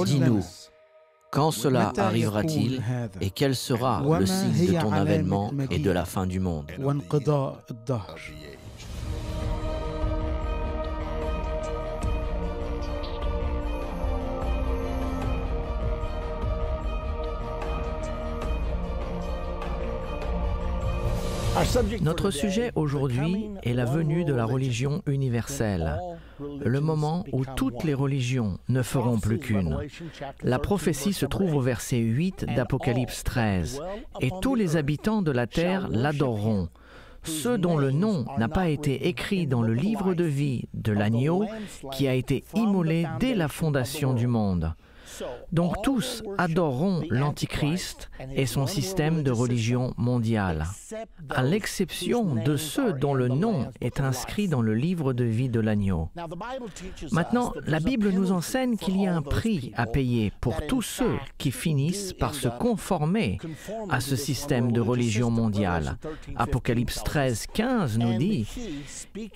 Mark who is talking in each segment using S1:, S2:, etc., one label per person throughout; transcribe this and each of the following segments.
S1: Dis-nous, quand cela arrivera-t-il et quel sera le signe de ton avènement et de la fin du monde? Notre sujet aujourd'hui est la venue de la religion universelle, le moment où toutes les religions ne feront plus qu'une. La prophétie se trouve au verset 8 d'Apocalypse 13, « Et tous les habitants de la terre l'adoreront. Ceux dont le nom n'a pas été écrit dans le livre de vie de l'agneau qui a été immolé dès la fondation du monde. » Donc tous adoreront l'Antichrist et son système de religion mondiale, à l'exception de ceux dont le nom est inscrit dans le livre de vie de l'agneau. Maintenant, la Bible nous enseigne qu'il y a un prix à payer pour tous ceux qui finissent par se conformer à ce système de religion mondiale. Apocalypse 13, 15 nous dit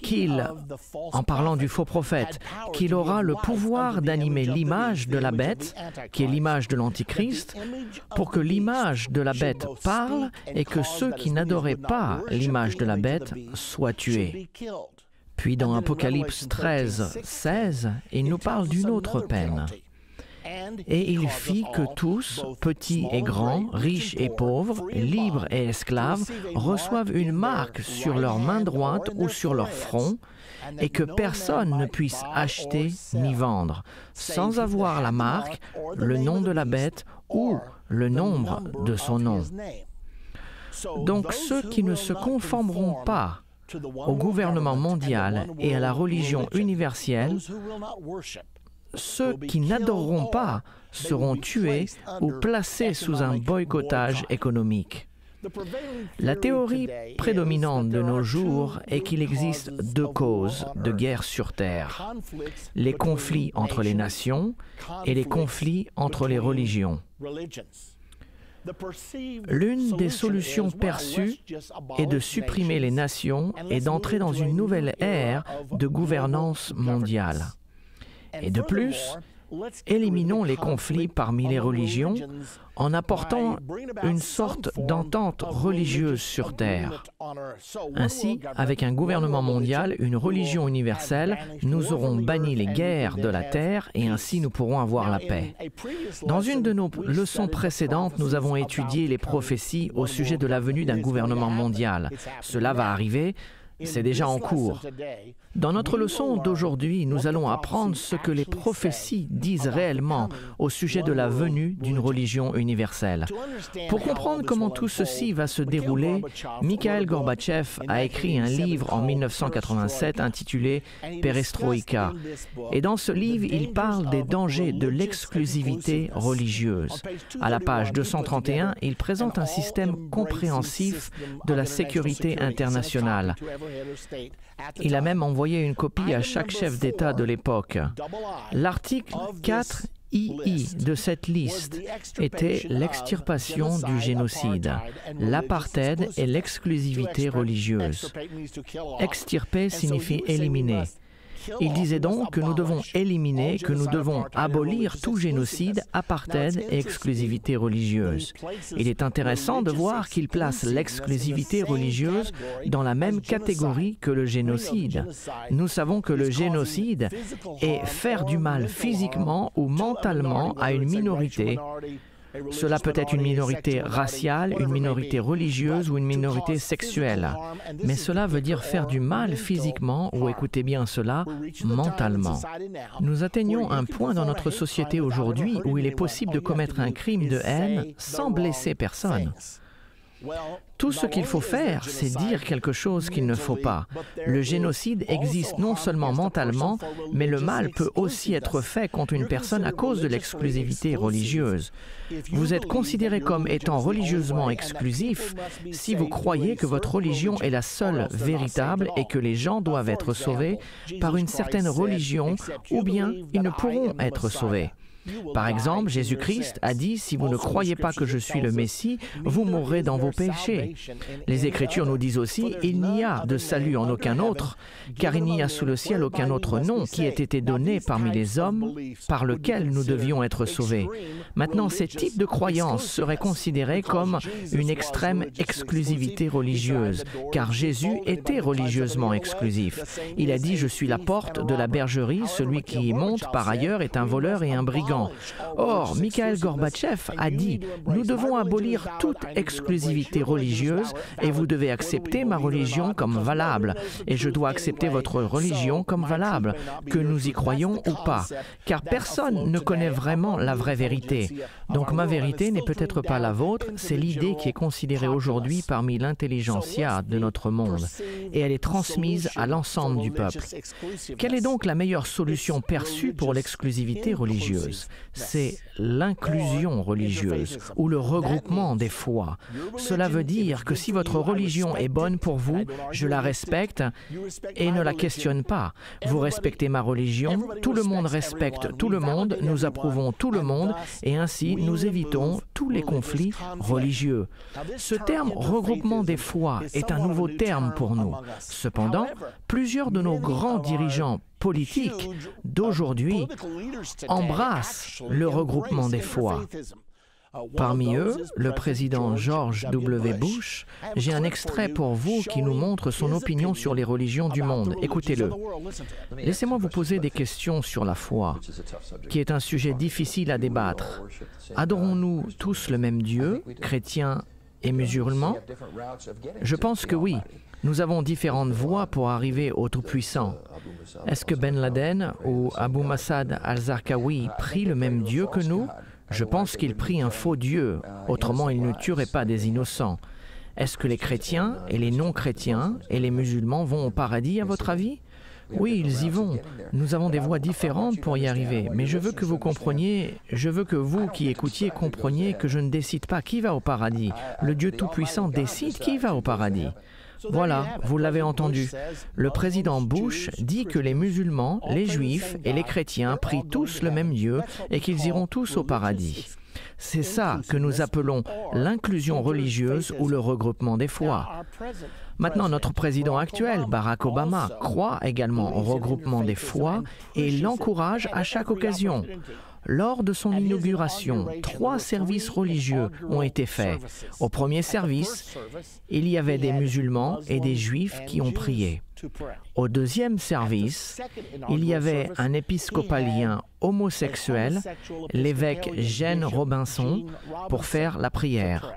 S1: qu'il, en parlant du faux prophète, qu'il aura le pouvoir d'animer l'image de la bête, qui est l'image de l'Antichrist, pour que l'image de la bête parle et que ceux qui n'adoraient pas l'image de la bête soient tués. Puis dans Apocalypse 13, 16, il nous parle d'une autre peine. Et il fit que tous, petits et grands, riches et pauvres, libres et esclaves, reçoivent une marque sur leur main droite ou sur leur front, et que personne ne puisse acheter ni vendre, sans avoir la marque, le nom de la bête ou le nombre de son nom. Donc ceux qui ne se conformeront pas au gouvernement mondial et à la religion universelle, ceux qui n'adoreront pas seront tués ou placés sous un boycottage économique. La théorie prédominante de nos jours est qu'il existe deux causes de guerre sur Terre, les conflits entre les nations et les conflits entre les religions. L'une des solutions perçues est de supprimer les nations et d'entrer dans une nouvelle ère de gouvernance mondiale. Et de plus, éliminons les conflits parmi les religions en apportant une sorte d'entente religieuse sur Terre. Ainsi, avec un gouvernement mondial, une religion universelle, nous aurons banni les guerres de la Terre et ainsi nous pourrons avoir la paix. Dans une de nos leçons précédentes, nous avons étudié les prophéties au sujet de la venue d'un gouvernement mondial. Cela va arriver. C'est déjà en cours. Dans notre leçon d'aujourd'hui, nous allons apprendre ce que les prophéties disent réellement au sujet de la venue d'une religion universelle. Pour comprendre comment tout ceci va se dérouler, Mikhail Gorbatchev a écrit un livre en 1987 intitulé « Perestroïka ». Et dans ce livre, il parle des dangers de l'exclusivité religieuse. À la page 231, il présente un système compréhensif de la sécurité internationale. Il a même envoyé une copie à chaque chef d'État de l'époque. L'article 4 II de cette liste était l'extirpation du génocide, l'apartheid et l'exclusivité religieuse. Extirper signifie éliminer. Il disait donc que nous devons éliminer, que nous devons abolir tout génocide, apartheid et exclusivité religieuse. Il est intéressant de voir qu'il place l'exclusivité religieuse dans la même catégorie que le génocide. Nous savons que le génocide est faire du mal physiquement ou mentalement à une minorité. Cela peut être une minorité raciale, une minorité religieuse ou une minorité sexuelle. Mais cela veut dire faire du mal physiquement ou, écoutez bien cela, mentalement. Nous atteignons un point dans notre société aujourd'hui où il est possible de commettre un crime de haine sans blesser personne. Tout ce qu'il faut faire, c'est dire quelque chose qu'il ne faut pas. Le génocide existe non seulement mentalement, mais le mal peut aussi être fait contre une personne à cause de l'exclusivité religieuse. Vous êtes considéré comme étant religieusement exclusif si vous croyez que votre religion est la seule véritable et que les gens doivent être sauvés par une certaine religion ou bien ils ne pourront être sauvés. Par exemple, Jésus-Christ a dit « Si vous ne croyez pas que je suis le Messie, vous mourrez dans vos péchés ». Les Écritures nous disent aussi « Il n'y a de salut en aucun autre, car il n'y a sous le ciel aucun autre nom qui ait été donné parmi les hommes par lequel nous devions être sauvés ». Maintenant, ces types de croyances seraient considérés comme une extrême exclusivité religieuse, car Jésus était religieusement exclusif. Il a dit « Je suis la porte de la bergerie, celui qui y monte par ailleurs est un voleur et un brigand ». Or, Mikhaïl Gorbatchev a dit « Nous devons abolir toute exclusivité religieuse et vous devez accepter ma religion comme valable. Et je dois accepter votre religion comme valable, que nous y croyons ou pas. Car personne ne connaît vraiment la vraie vérité. Donc ma vérité n'est peut-être pas la vôtre, c'est l'idée qui est considérée aujourd'hui parmi l'intelligentsia de notre monde. Et elle est transmise à l'ensemble du peuple. Quelle est donc la meilleure solution perçue pour l'exclusivité religieuse ? C'est l'inclusion religieuse ou le regroupement des foi. Cela veut dire que si votre religion est bonne pour vous, je la respecte et ne la questionne pas. Vous respectez ma religion, tout le monde respecte tout le monde, nous approuvons tout le monde et ainsi nous évitons tous les conflits religieux. Ce terme « regroupement des foi » est un nouveau terme pour nous. Cependant, plusieurs de nos grands dirigeants politiques d'aujourd'hui embrassent le regroupement des foi. Parmi eux, le président George W. Bush, j'ai un extrait pour vous qui nous montre son opinion sur les religions du monde. Écoutez-le. Laissez-moi vous poser des questions sur la foi, qui est un sujet difficile à débattre. Adorons-nous tous le même Dieu, chrétiens et musulmans? Je pense que oui. Nous avons différentes voies pour arriver au Tout-Puissant. Est-ce que Ben Laden ou Abu Massad al-Zarqawi prient le même Dieu que nous? Je pense qu'ils prient un faux Dieu, autrement ils ne tueraient pas des innocents. Est-ce que les chrétiens et les non-chrétiens et les musulmans vont au paradis, à votre avis? Oui, ils y vont. Nous avons des voies différentes pour y arriver, mais je veux que vous compreniez, je veux que vous qui écoutiez compreniez que je ne décide pas qui va au paradis. Le Dieu Tout-Puissant décide qui va au paradis. Voilà, vous l'avez entendu. Le président Bush dit que les musulmans, les juifs et les chrétiens prient tous le même Dieu et qu'ils iront tous au paradis. C'est ça que nous appelons l'inclusion religieuse ou le regroupement des foi. Maintenant, notre président actuel, Barack Obama, croit également au regroupement des foi et l'encourage à chaque occasion. Lors de son inauguration, 3 services religieux ont été faits. Au premier service, il y avait des musulmans et des juifs qui ont prié. Au deuxième service, il y avait un épiscopalien homosexuel, l'évêque Gene Robinson, pour faire la prière.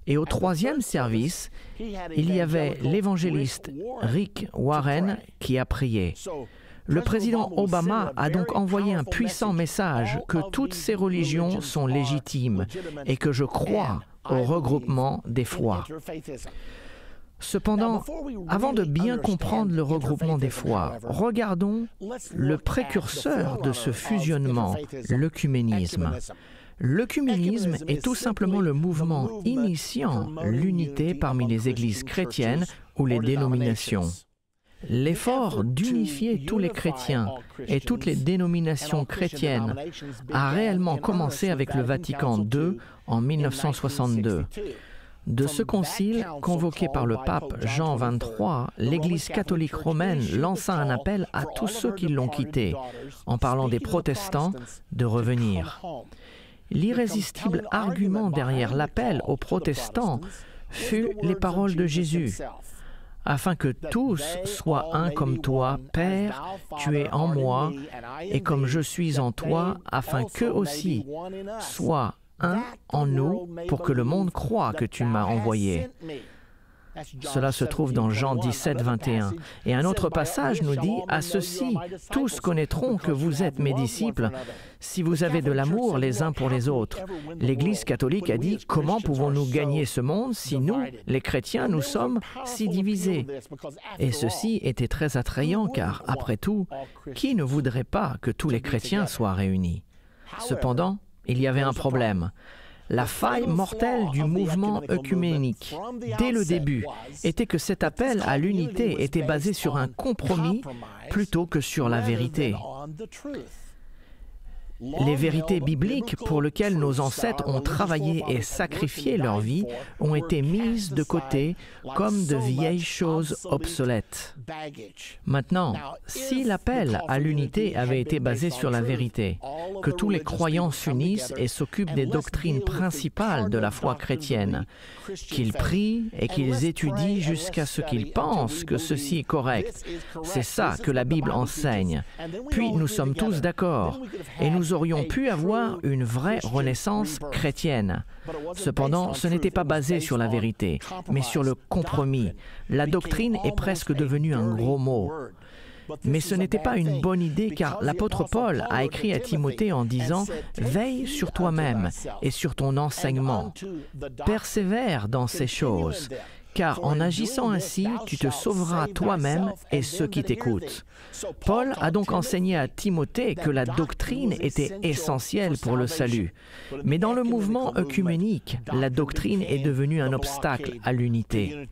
S1: Et au troisième service, il y avait l'évangéliste Rick Warren qui a prié. Le président Obama a donc envoyé un puissant message que toutes ces religions sont légitimes et que je crois au regroupement des foi. Cependant, avant de bien comprendre le regroupement des foi, regardons le précurseur de ce fusionnement, l'œcuménisme. L'œcuménisme est tout simplement le mouvement initiant l'unité parmi les églises chrétiennes ou les dénominations. L'effort d'unifier tous les chrétiens et toutes les dénominations chrétiennes a réellement commencé avec le Vatican II en 1962. De ce concile, convoqué par le pape Jean XXIII, l'Église catholique romaine lança un appel à tous ceux qui l'ont quitté, en parlant des protestants, de revenir. L'irrésistible argument derrière l'appel aux protestants fut les paroles de Jésus. Afin que tous soient un comme toi, Père, tu es en moi, et comme je suis en toi, afin qu'eux aussi soient un en nous, pour que le monde croie que tu m'as envoyé. Cela se trouve dans Jean 17, 21. Et un autre passage nous dit « À ceci, tous connaîtront que vous êtes mes disciples, si vous avez de l'amour les uns pour les autres. » L'Église catholique a dit « Comment pouvons-nous gagner ce monde si nous, les chrétiens, nous sommes si divisés ?» Et ceci était très attrayant car, après tout, qui ne voudrait pas que tous les chrétiens soient réunis? Cependant, il y avait un problème. La faille mortelle du mouvement œcuménique, dès le début, était que cet appel à l'unité était basé sur un compromis plutôt que sur la vérité. Les vérités bibliques pour lesquelles nos ancêtres ont travaillé et sacrifié leur vie ont été mises de côté comme de vieilles choses obsolètes. Maintenant, si l'appel à l'unité avait été basé sur la vérité, que tous les croyants s'unissent et s'occupent des doctrines principales de la foi chrétienne, qu'ils prient et qu'ils étudient jusqu'à ce qu'ils pensent que ceci est correct, c'est ça que la Bible enseigne. Puis nous sommes tous d'accord et nous aurions pu avoir une vraie renaissance chrétienne. Cependant, ce n'était pas basé sur la vérité, mais sur le compromis. La doctrine est presque devenue un gros mot. Mais ce n'était pas une bonne idée car l'apôtre Paul a écrit à Timothée en disant « Veille sur toi-même et sur ton enseignement. Persévère dans ces choses. » Car en agissant ainsi, tu te sauveras toi-même et ceux qui t'écoutent. Paul a donc enseigné à Timothée que la doctrine était essentielle pour le salut. Mais dans le mouvement œcuménique, la doctrine est devenue un obstacle à l'unité.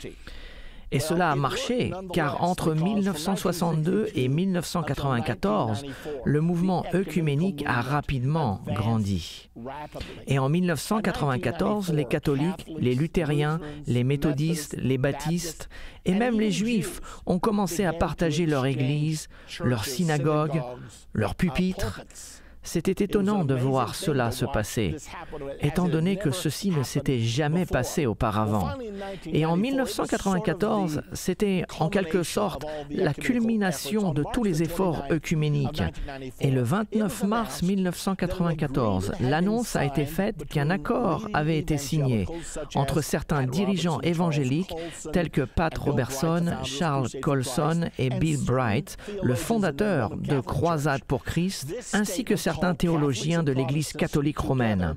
S1: Et cela a marché, car entre 1962 et 1994, le mouvement œcuménique a rapidement grandi. Et en 1994, les catholiques, les luthériens, les méthodistes, les baptistes et même les juifs ont commencé à partager leur église, leur synagogue, leur pupitre. C'était étonnant de voir cela se passer, étant donné que ceci ne s'était jamais passé auparavant. Et en 1994, c'était en quelque sorte la culmination de tous les efforts œcuméniques. Et le 29 mars 1994, l'annonce a été faite qu'un accord avait été signé entre certains dirigeants évangéliques tels que Pat Robertson, Charles Colson et Bill Bright, le fondateur de Croisade pour Christ, ainsi que certains théologiens de l'Église catholique romaine.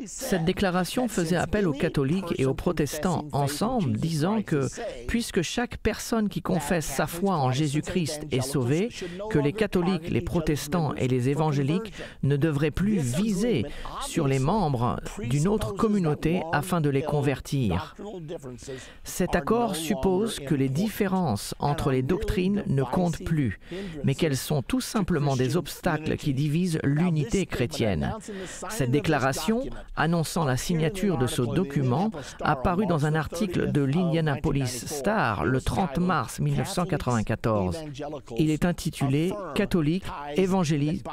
S1: Cette déclaration faisait appel aux catholiques et aux protestants ensemble, disant que, puisque chaque personne qui confesse sa foi en Jésus-Christ est sauvée, que les catholiques, les protestants et les évangéliques ne devraient plus viser sur les membres d'une autre communauté afin de les convertir. Cet accord suppose que les différences entre les doctrines ne comptent plus, mais qu'elles sont tout simplement des obstacles qui divisent l'unité chrétienne. Cette déclaration, annonçant la signature de ce document, a paru dans un article de l'Indianapolis Star le 30 mars 1994. Il est intitulé « Catholiques, évangéliques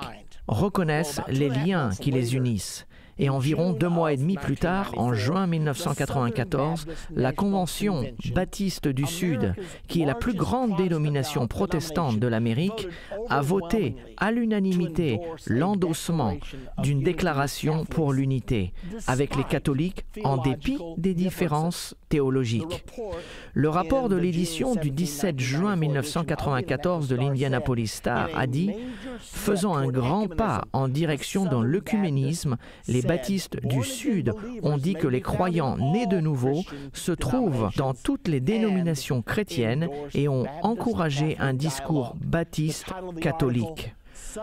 S1: reconnaissent les liens qui les unissent ». Et environ 2 mois et demi plus tard, en juin 1994, la Convention baptiste du Sud, qui est la plus grande dénomination protestante de l'Amérique, a voté à l'unanimité l'endossement d'une déclaration pour l'unité avec les catholiques en dépit des différences théologiques. Le rapport de l'édition du 17 juin 1994 de l'Indianapolis Star a dit « Faisant un grand pas en direction dans l'œcuménisme, les baptistes du Sud ont dit que les croyants nés de nouveau se trouvent dans toutes les dénominations chrétiennes et ont encouragé un discours baptiste catholique. »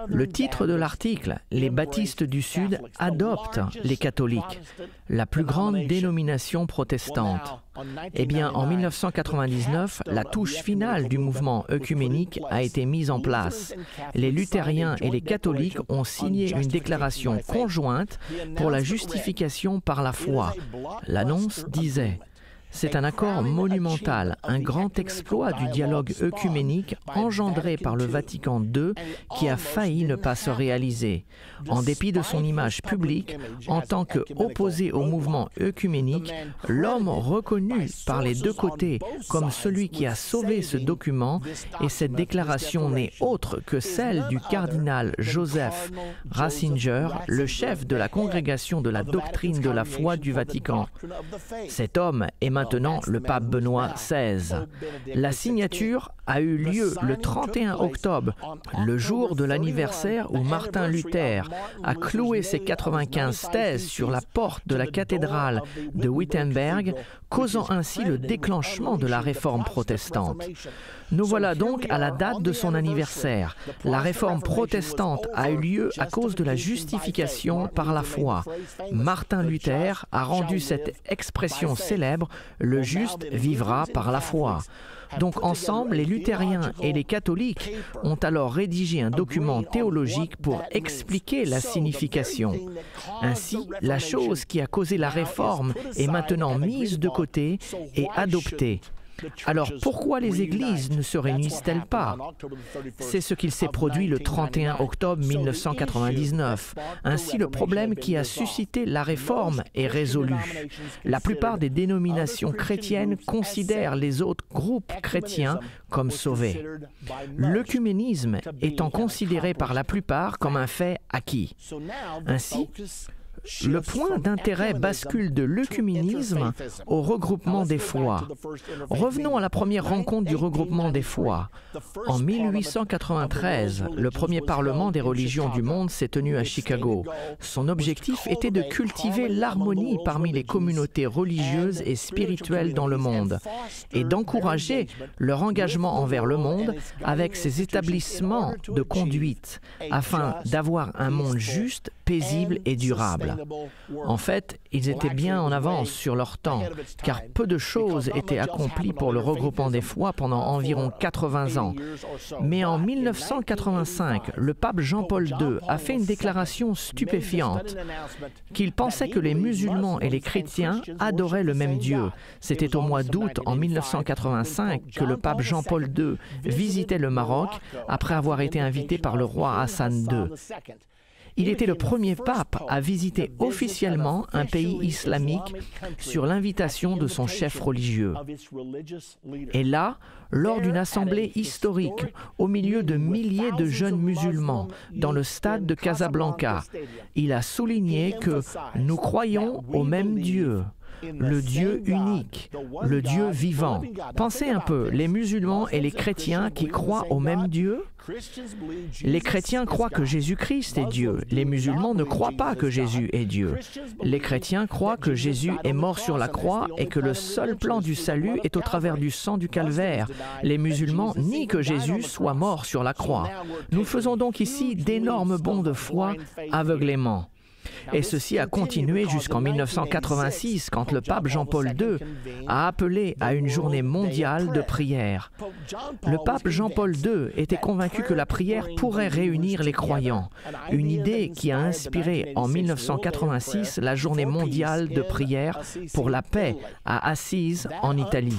S1: Le titre de l'article, « Les baptistes du Sud adoptent les catholiques, la plus grande dénomination protestante ». Eh bien, en 1999, la touche finale du mouvement œcuménique a été mise en place. Les luthériens et les catholiques ont signé une déclaration conjointe pour la justification par la foi. L'annonce disait: c'est un accord monumental, un grand exploit du dialogue œcuménique engendré par le Vatican II qui a failli ne pas se réaliser. En dépit de son image publique, en tant qu'opposé au mouvement œcuménique, l'homme reconnu par les deux côtés comme celui qui a sauvé ce document, et cette déclaration n'est autre que celle du cardinal Joseph Ratzinger, le chef de la congrégation de la doctrine de la foi du Vatican. Cet homme est maintenant maintenant le pape Benoît XVI. La signature a eu lieu le 31 octobre, le jour de l'anniversaire où Martin Luther a cloué ses 95 thèses sur la porte de la cathédrale de Wittenberg, causant ainsi le déclenchement de la réforme protestante. Nous voilà donc à la date de son anniversaire. La réforme protestante a eu lieu à cause de la justification par la foi. Martin Luther a rendu cette expression célèbre « Le juste vivra par la foi ». Donc ensemble, les luthériens et les catholiques ont alors rédigé un document théologique pour expliquer la signification. Ainsi, la chose qui a causé la réforme est maintenant mise de côté et adoptée. Alors pourquoi les églises ne se réunissent-elles pas? C'est ce qu'il s'est produit le 31 octobre 1999. Ainsi, le problème qui a suscité la réforme est résolu. La plupart des dénominations chrétiennes considèrent les autres groupes chrétiens comme sauvés. L'œcuménisme étant considéré par la plupart comme un fait acquis. Ainsi, le point d'intérêt bascule de l'œcuménisme au regroupement des foi. Revenons à la première rencontre du regroupement des foi. En 1893, le premier parlement des religions du monde s'est tenu à Chicago. Son objectif était de cultiver l'harmonie parmi les communautés religieuses et spirituelles dans le monde et d'encourager leur engagement envers le monde avec ses établissements de conduite afin d'avoir un monde juste, paisible et durable. En fait, ils étaient bien en avance sur leur temps, car peu de choses étaient accomplies pour le regroupement des foi pendant environ 80 ans. Mais en 1985, le pape Jean-Paul II a fait une déclaration stupéfiante, qu'il pensait que les musulmans et les chrétiens adoraient le même Dieu. C'était au mois d'août en 1985 que le pape Jean-Paul II visitait le Maroc après avoir été invité par le roi Hassan II. Il était le premier pape à visiter officiellement un pays islamique sur l'invitation de son chef religieux. Et là, lors d'une assemblée historique, au milieu de milliers de jeunes musulmans, dans le stade de Casablanca, il a souligné que nous croyons au même Dieu. Le Dieu unique, le Dieu vivant. Pensez un peu, les musulmans et les chrétiens qui croient au même Dieu. Les chrétiens croient que Jésus-Christ est Dieu. Les musulmans ne croient pas que Jésus est Dieu. Les chrétiens croient que Jésus est mort sur la croix et que le seul plan du salut est au travers du sang du calvaire. Les musulmans nient que Jésus soit mort sur la croix. Nous faisons donc ici d'énormes bonds de foi aveuglément. Et ceci a continué jusqu'en 1986, quand le pape Jean-Paul II a appelé à une journée mondiale de prière. Le pape Jean-Paul II était convaincu que la prière pourrait réunir les croyants, une idée qui a inspiré en 1986 la journée mondiale de prière pour la paix à Assise, en Italie.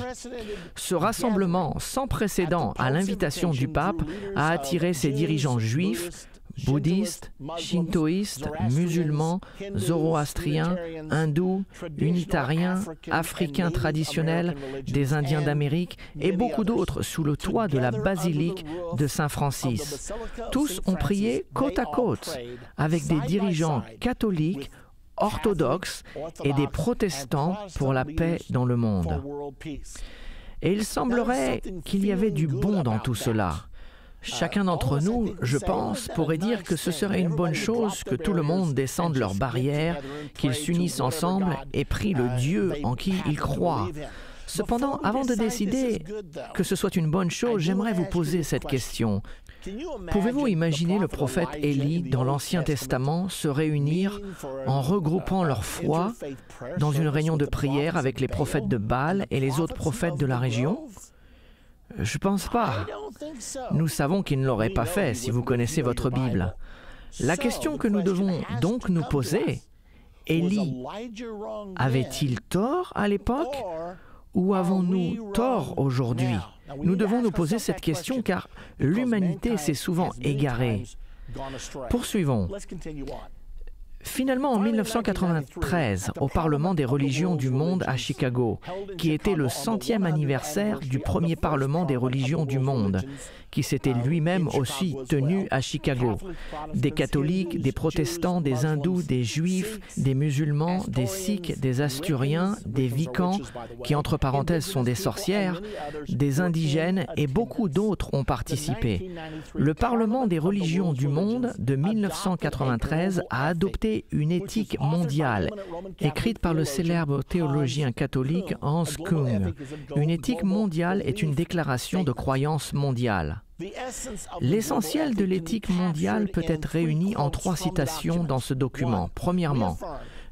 S1: Ce rassemblement sans précédent à l'invitation du pape a attiré ses dirigeants juifs, bouddhistes, shintoïstes, musulmans, zoroastriens, hindous, unitariens, africains traditionnels, des Indiens d'Amérique et beaucoup d'autres sous le toit de la basilique de Saint-Francis. Tous ont prié côte à côte avec des dirigeants catholiques, orthodoxes et des protestants pour la paix dans le monde. Et il semblerait qu'il y avait du bon dans tout cela. Chacun d'entre nous, je pense, pourrait dire que ce serait une bonne chose que tout le monde descende leurs barrières, qu'ils s'unissent ensemble et prient le Dieu en qui ils croient. Cependant, avant de décider que ce soit une bonne chose, j'aimerais vous poser cette question. Pouvez-vous imaginer le prophète Élie dans l'Ancien Testament se réunir en regroupant leur foi dans une réunion de prière avec les prophètes de Baal et les autres prophètes de la région? Je ne pense pas. Nous savons qu'il ne l'aurait pas fait si vous connaissez votre Bible. La question que nous devons donc nous poser, Élie avait-il tort à l'époque ou avons-nous tort aujourd'hui? Nous devons nous poser cette question car l'humanité s'est souvent égarée. Poursuivons. Finalement, en 1993, au Parlement des religions du monde à Chicago, qui était le 100e anniversaire du premier Parlement des religions du monde, qui s'était lui-même aussi tenu à Chicago. Des catholiques, des protestants, des hindous, des juifs, des musulmans, des sikhs, des asturiens, des vicans, qui entre parenthèses sont des sorcières, des indigènes et beaucoup d'autres ont participé. Le Parlement des religions du monde de 1993 a adopté une éthique mondiale, écrite par le célèbre théologien catholique Hans Kung. Une éthique mondiale est une déclaration de croyance mondiale. L'essentiel de l'éthique mondiale peut être réuni en 3 citations dans ce document. Premièrement,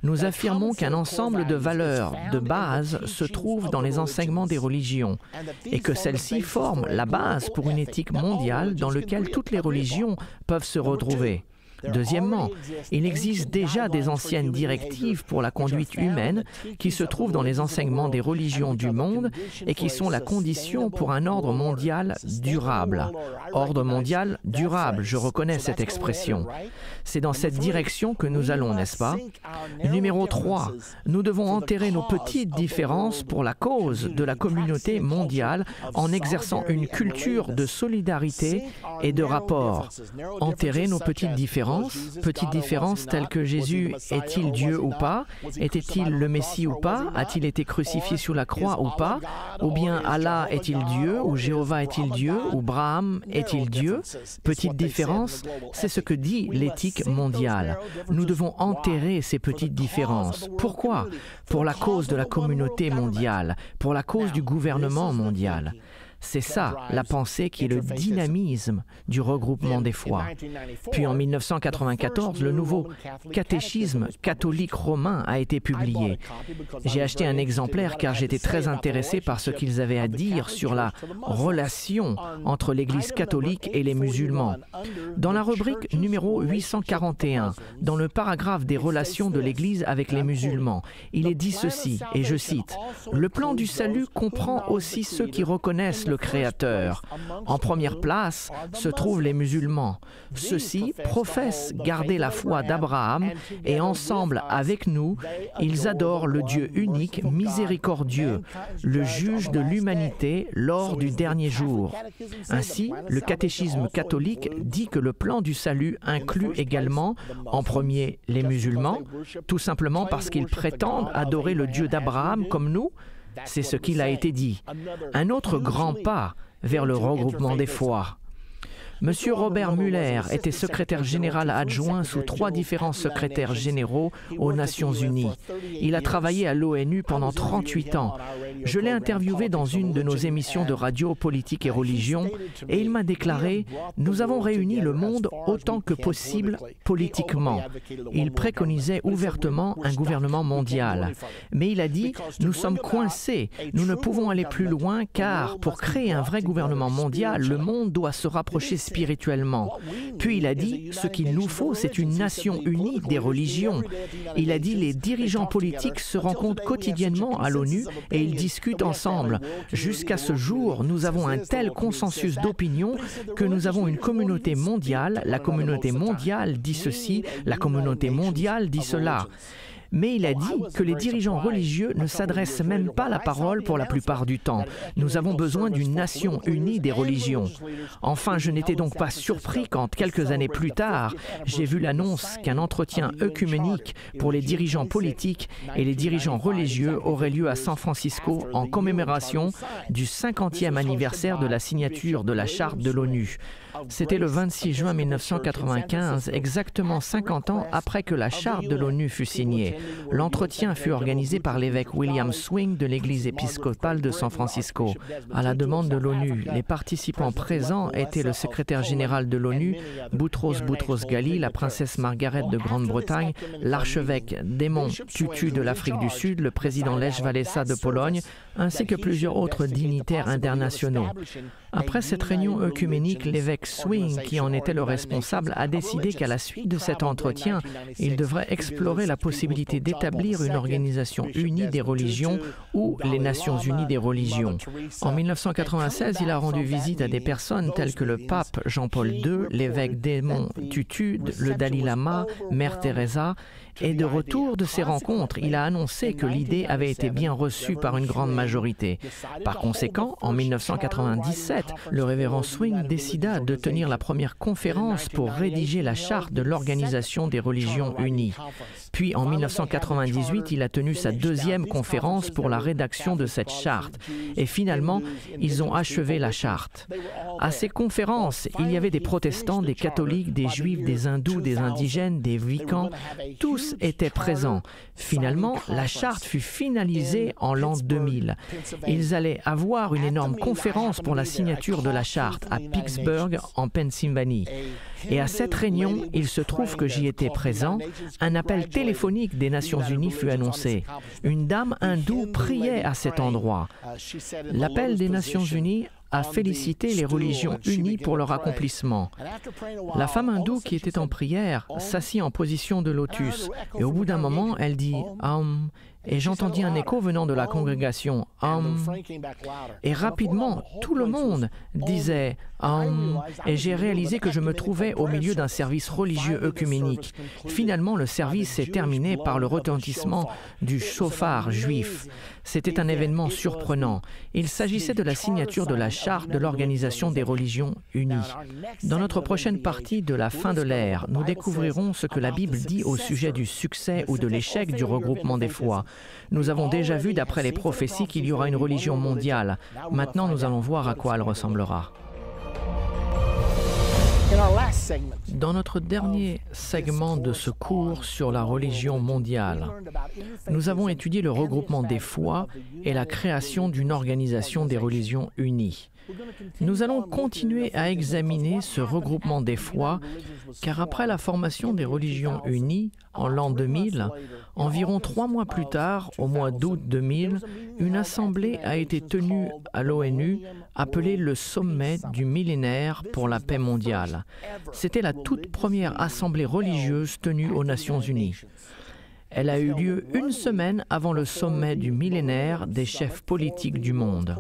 S1: nous affirmons qu'un ensemble de valeurs de base se trouve dans les enseignements des religions et que celles-ci forment la base pour une éthique mondiale dans laquelle toutes les religions peuvent se retrouver. Deuxièmement, il existe déjà des anciennes directives pour la conduite humaine qui se trouvent dans les enseignements des religions du monde et qui sont la condition pour un ordre mondial durable. Ordre mondial durable, je reconnais cette expression. C'est dans cette direction que nous allons, n'est-ce pas? Numéro 3, nous devons enterrer nos petites différences pour la cause de la communauté mondiale en exerçant une culture de solidarité et de rapport. Enterrer nos petites différences telles que Jésus est-il Dieu ou pas? Était-il le Messie ou pas? A-t-il été crucifié sur la croix ou pas? Ou bien Allah est-il Dieu? Ou Jéhovah est-il Dieu? Ou Braham est-il Dieu? Petite différence, c'est ce que dit l'éthique mondiale. Nous devons enterrer ces petites différences. Pourquoi? Pour la cause de la communauté mondiale, pour la cause du gouvernement mondial. C'est ça, la pensée qui est le dynamisme du regroupement des foi. Puis en 1994, le nouveau catéchisme catholique romain a été publié. J'ai acheté un exemplaire car j'étais très intéressé par ce qu'ils avaient à dire sur la relation entre l'Église catholique et les musulmans. Dans la rubrique numéro 841, dans le paragraphe des relations de l'Église avec les musulmans, il est dit ceci, et je cite, « Le plan du salut comprend aussi ceux qui reconnaissent le Créateur. En première place se trouvent les musulmans. Ceux-ci professent garder la foi d'Abraham et ensemble avec nous, ils adorent le Dieu unique, miséricordieux, le juge de l'humanité lors du dernier jour. Ainsi, le catéchisme catholique dit que le plan du salut inclut également, en premier, les musulmans, tout simplement parce qu'ils prétendent adorer le Dieu d'Abraham comme nous. C'est ce qu'il a été dit. Un autre grand pas vers le regroupement des foi. Monsieur Robert Muller était secrétaire général adjoint sous 3 différents secrétaires généraux aux Nations Unies. Il a travaillé à l'ONU pendant 38 ans. Je l'ai interviewé dans une de nos émissions de radio politique et religion et il m'a déclaré « Nous avons réuni le monde autant que possible politiquement ». Il préconisait ouvertement un gouvernement mondial. Mais il a dit « Nous sommes coincés, nous ne pouvons aller plus loin car pour créer un vrai gouvernement mondial, le monde doit se rapprocher spirituellement. » Puis il a dit, ce qu'il nous faut, c'est une nation unie des religions. Il a dit, les dirigeants politiques se rencontrent quotidiennement à l'ONU et ils discutent ensemble. Jusqu'à ce jour, nous avons un tel consensus d'opinion que nous avons une communauté mondiale. La communauté mondiale dit ceci, la communauté mondiale dit cela. Mais il a dit que les dirigeants religieux ne s'adressent même pas la parole pour la plupart du temps. Nous avons besoin d'une nation unie des religions. Enfin, je n'étais donc pas surpris quand, quelques années plus tard, j'ai vu l'annonce qu'un entretien œcuménique pour les dirigeants politiques et les dirigeants religieux aurait lieu à San Francisco en commémoration du 50e anniversaire de la signature de la Charte de l'ONU. C'était le 26 juin 1995, exactement 50 ans après que la Charte de l'ONU fut signée. L'entretien fut organisé par l'évêque William Swing de l'Église épiscopale de San Francisco. À la demande de l'ONU, les participants présents étaient le secrétaire général de l'ONU, Boutros Boutros-Ghali, la princesse Margaret de Grande-Bretagne, l'archevêque Desmond Tutu de l'Afrique du Sud, le président Lech Walesa de Pologne, ainsi que plusieurs autres dignitaires internationaux. Après cette réunion œcuménique, l'évêque Swing, qui en était le responsable, a décidé qu'à la suite de cet entretien, il devrait explorer la possibilité d'établir une organisation unie des religions ou les Nations unies des religions. En 1996, il a rendu visite à des personnes telles que le pape Jean-Paul II, l'évêque Desmond Tutu, le Dalai Lama, Mère Teresa Et de retour de ces rencontres, il a annoncé que l'idée avait été bien reçue par une grande majorité. Par conséquent, en 1997, le révérend Swing décida de tenir la première conférence pour rédiger la charte de l'Organisation des Religions Unies. Puis en 1998, il a tenu sa deuxième conférence pour la rédaction de cette charte. Et finalement, ils ont achevé la charte. À ces conférences, il y avait des protestants, des catholiques, des juifs, des hindous, des indigènes, des Wiccans. Tous étaient présents. Finalement, la charte fut finalisée en l'an 2000. Ils allaient avoir une énorme conférence pour la signature de la charte à Pittsburgh, en Pennsylvanie. Et à cette réunion, il se trouve que j'y étais présent, un appel téléphonique des Nations Unies fut annoncé. Une dame hindoue priait à cet endroit. L'appel des Nations Unies a félicité les religions unies pour leur accomplissement. La femme hindoue qui était en prière s'assit en position de lotus et au bout d'un moment, elle dit « et j'entendis un écho venant de la congrégation et rapidement, tout le monde disait et j'ai réalisé que je me trouvais au milieu d'un service religieux œcuménique. Finalement, le service s'est terminé par le retentissement du chauffard juif. C'était un événement surprenant. Il s'agissait de la signature de la charte de l'Organisation des Religions Unies. Dans notre prochaine partie de la fin de l'ère, nous découvrirons ce que la Bible dit au sujet du succès ou de l'échec du regroupement des foi. Nous avons déjà vu d'après les prophéties qu'il y aura une religion mondiale. Maintenant, nous allons voir à quoi elle ressemblera. Dans notre dernier segment de ce cours sur la religion mondiale, nous avons étudié le regroupement des foi et la création d'une organisation des religions unies. Nous allons continuer à examiner ce regroupement des foi, car après la formation des religions unies, en l'an 2000, environ 3 mois plus tard, au mois d'août 2000, une assemblée a été tenue à l'ONU, appelée le Sommet du millénaire pour la paix mondiale. C'était la toute première assemblée religieuse tenue aux Nations Unies. Elle a eu lieu une semaine avant le sommet du millénaire des chefs politiques du monde.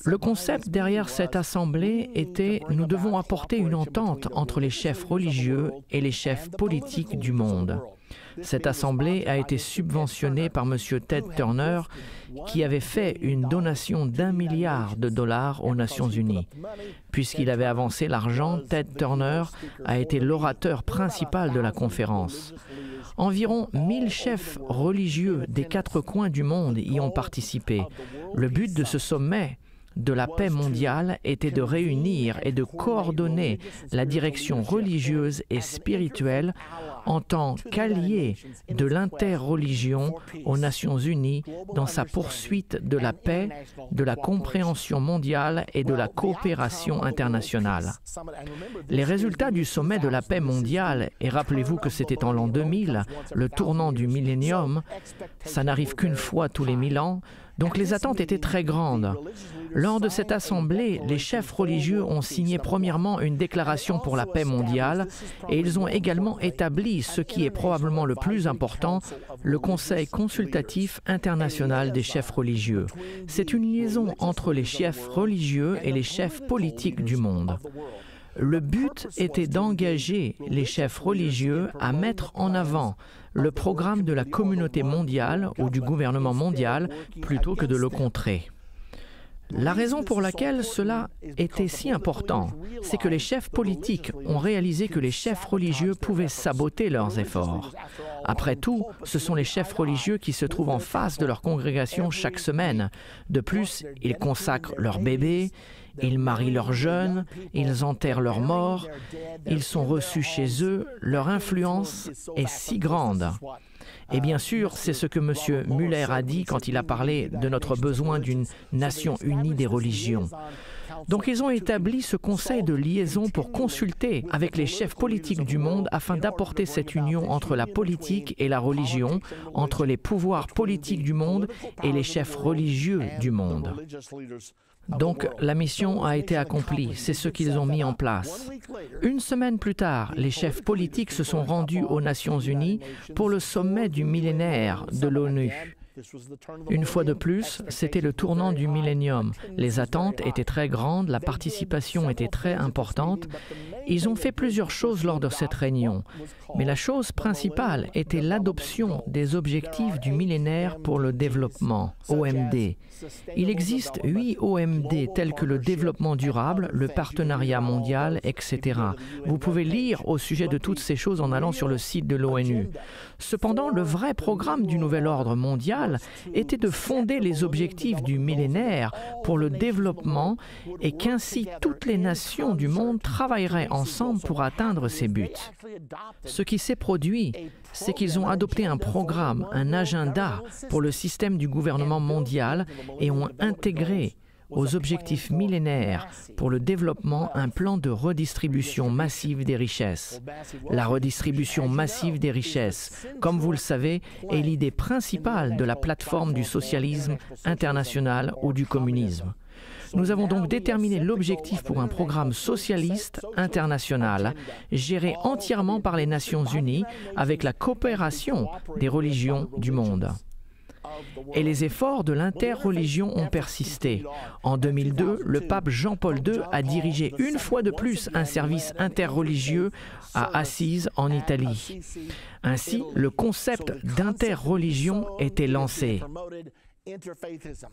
S1: Le concept derrière cette assemblée était « Nous devons apporter une entente entre les chefs religieux et les chefs politiques du monde ». Cette assemblée a été subventionnée par M. Ted Turner, qui avait fait une donation d'$1 milliard aux Nations Unies. Puisqu'il avait avancé l'argent, Ted Turner a été l'orateur principal de la conférence. Environ 1000 chefs religieux des 4 coins du monde y ont participé. Le but de ce sommet de la paix mondiale était de réunir et de coordonner la direction religieuse et spirituelle en tant qu'allié de l'interreligion aux Nations Unies dans sa poursuite de la paix, de la compréhension mondiale et de la coopération internationale. Les résultats du sommet de la paix mondiale, et rappelez-vous que c'était en l'an 2000, le tournant du millénium, ça n'arrive qu'une fois tous les 1000 ans, donc les attentes étaient très grandes. Lors de cette assemblée, les chefs religieux ont signé premièrement une déclaration pour la paix mondiale et ils ont également établi ce qui est probablement le plus important, le Conseil consultatif international des chefs religieux. C'est une liaison entre les chefs religieux et les chefs politiques du monde. Le but était d'engager les chefs religieux à mettre en avant le programme de la communauté mondiale ou du gouvernement mondial plutôt que de le contrer. La raison pour laquelle cela était si important, c'est que les chefs politiques ont réalisé que les chefs religieux pouvaient saboter leurs efforts. Après tout, ce sont les chefs religieux qui se trouvent en face de leur congrégation chaque semaine. De plus, ils consacrent leurs bébés, ils marient leurs jeunes, ils enterrent leurs morts, ils sont reçus chez eux, leur influence est si grande. Et bien sûr, c'est ce que M. Muller a dit quand il a parlé de notre besoin d'une nation unie des religions. Donc ils ont établi ce conseil de liaison pour consulter avec les chefs politiques du monde afin d'apporter cette union entre la politique et la religion, entre les pouvoirs politiques du monde et les chefs religieux du monde. Donc, la mission a été accomplie, c'est ce qu'ils ont mis en place. Une semaine plus tard, les chefs politiques se sont rendus aux Nations Unies pour le sommet du millénaire de l'ONU. Une fois de plus, c'était le tournant du millénium. Les attentes étaient très grandes, la participation était très importante. Ils ont fait plusieurs choses lors de cette réunion, mais la chose principale était l'adoption des objectifs du millénaire pour le développement, OMD. Il existe 8 OMD tels que le développement durable, le partenariat mondial, etc. Vous pouvez lire au sujet de toutes ces choses en allant sur le site de l'ONU. Cependant, le vrai programme du nouvel ordre mondial était de fonder les objectifs du millénaire pour le développement et qu'ainsi toutes les nations du monde travailleraient ensemble pour atteindre ces buts. Ce qui s'est produit, c'est qu'ils ont adopté un programme, un agenda pour le système du gouvernement mondial et ont intégré aux objectifs millénaires pour le développement un plan de redistribution massive des richesses. La redistribution massive des richesses, comme vous le savez, est l'idée principale de la plateforme du socialisme international ou du communisme. Nous avons donc déterminé l'objectif pour un programme socialiste international, géré entièrement par les Nations Unies avec la coopération des religions du monde. Et les efforts de l'interreligion ont persisté. En 2002, le pape Jean-Paul II a dirigé une fois de plus un service interreligieux à Assise en Italie. Ainsi, le concept d'interreligion était lancé.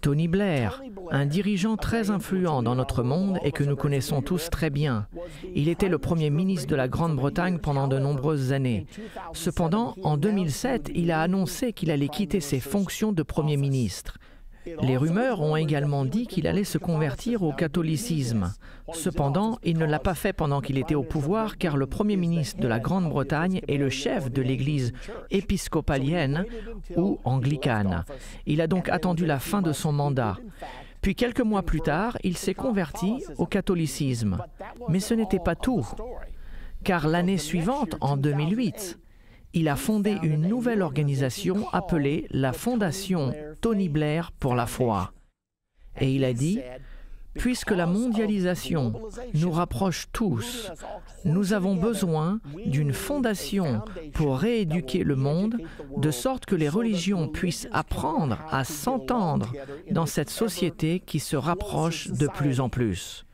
S1: Tony Blair, un dirigeant très influent dans notre monde et que nous connaissons tous très bien. Il était le premier ministre de la Grande-Bretagne pendant de nombreuses années. Cependant, en 2007, il a annoncé qu'il allait quitter ses fonctions de premier ministre. Les rumeurs ont également dit qu'il allait se convertir au catholicisme. Cependant, il ne l'a pas fait pendant qu'il était au pouvoir car le Premier ministre de la Grande-Bretagne est le chef de l'Église épiscopalienne ou anglicane. Il a donc attendu la fin de son mandat. Puis quelques mois plus tard, il s'est converti au catholicisme. Mais ce n'était pas tout, car l'année suivante, en 2008, il a fondé une nouvelle organisation appelée la Fondation Tony Blair pour la foi. Et il a dit, « Puisque la mondialisation nous rapproche tous, nous avons besoin d'une fondation pour rééduquer le monde, de sorte que les religions puissent apprendre à s'entendre dans cette société qui se rapproche de plus en plus. »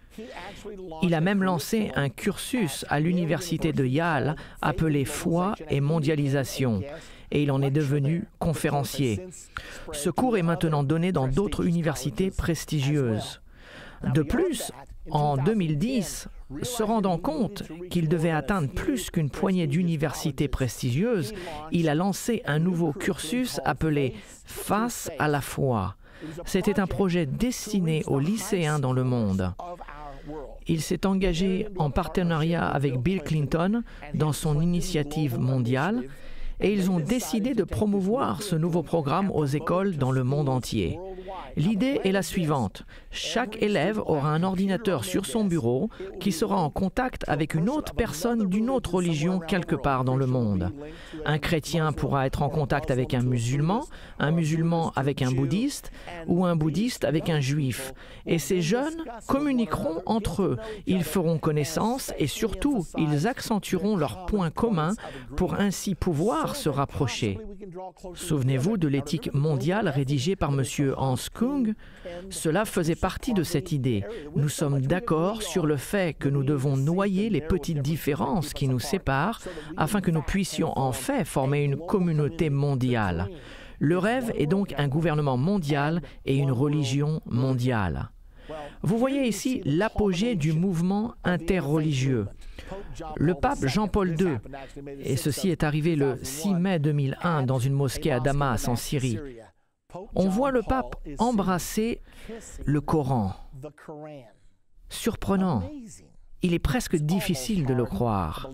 S1: Il a même lancé un cursus à l'université de Yale appelé Foi et mondialisation et il en est devenu conférencier. Ce cours est maintenant donné dans d'autres universités prestigieuses. De plus, en 2010, se rendant compte qu'il devait atteindre plus qu'une poignée d'universités prestigieuses, il a lancé un nouveau cursus appelé Face à la foi. C'était un projet destiné aux lycéens dans le monde. Il s'est engagé en partenariat avec Bill Clinton dans son initiative mondiale et ils ont décidé de promouvoir ce nouveau programme aux écoles dans le monde entier. L'idée est la suivante. Chaque élève aura un ordinateur sur son bureau qui sera en contact avec une autre personne d'une autre religion quelque part dans le monde. Un chrétien pourra être en contact avec un musulman avec un bouddhiste ou un bouddhiste avec un juif. Et ces jeunes communiqueront entre eux. Ils feront connaissance et surtout, ils accentueront leurs points communs pour ainsi pouvoir se rapprocher. Souvenez-vous de l'éthique mondiale rédigée par M. Hans Kung. Cela faisait partie de cette idée. Nous sommes d'accord sur le fait que nous devons noyer les petites différences qui nous séparent afin que nous puissions en fait former une communauté mondiale. Le rêve est donc un gouvernement mondial et une religion mondiale. Vous voyez ici l'apogée du mouvement interreligieux. Le pape Jean-Paul II, et ceci est arrivé le 6 mai 2001 dans une mosquée à Damas en Syrie, on voit le pape embrasser le Coran. Surprenant. Il est presque difficile de le croire.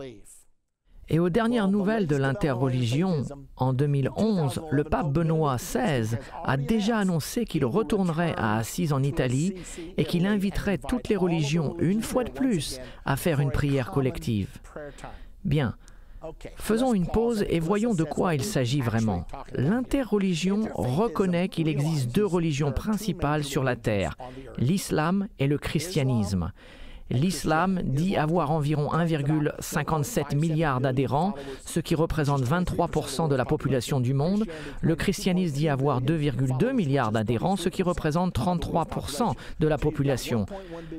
S1: Et aux dernières nouvelles de l'interreligion, en 2011, le pape Benoît XVI a déjà annoncé qu'il retournerait à Assise en Italie et qu'il inviterait toutes les religions, une fois de plus, à faire une prière collective. Bien, faisons une pause et voyons de quoi il s'agit vraiment. L'interreligion reconnaît qu'il existe deux religions principales sur la terre, l'islam et le christianisme. L'islam dit avoir environ 1,57 milliard d'adhérents, ce qui représente 23% de la population du monde. Le christianisme dit avoir 2,2 milliards d'adhérents, ce qui représente 33% de la population.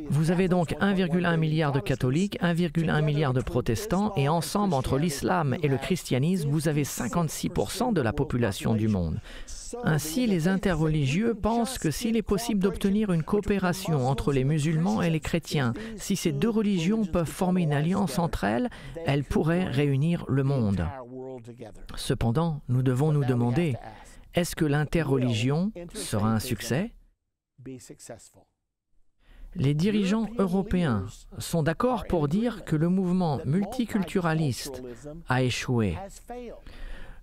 S1: Vous avez donc 1,1 milliard de catholiques, 1,1 milliard de protestants, et ensemble, entre l'islam et le christianisme, vous avez 56% de la population du monde. Ainsi, les interreligieux pensent que s'il est possible d'obtenir une coopération entre les musulmans et les chrétiens, si ces deux religions peuvent former une alliance entre elles, elles pourraient réunir le monde. Cependant, nous devons nous demander, est-ce que l'interreligion sera un succès? Les dirigeants européens sont d'accord pour dire que le mouvement multiculturaliste a échoué.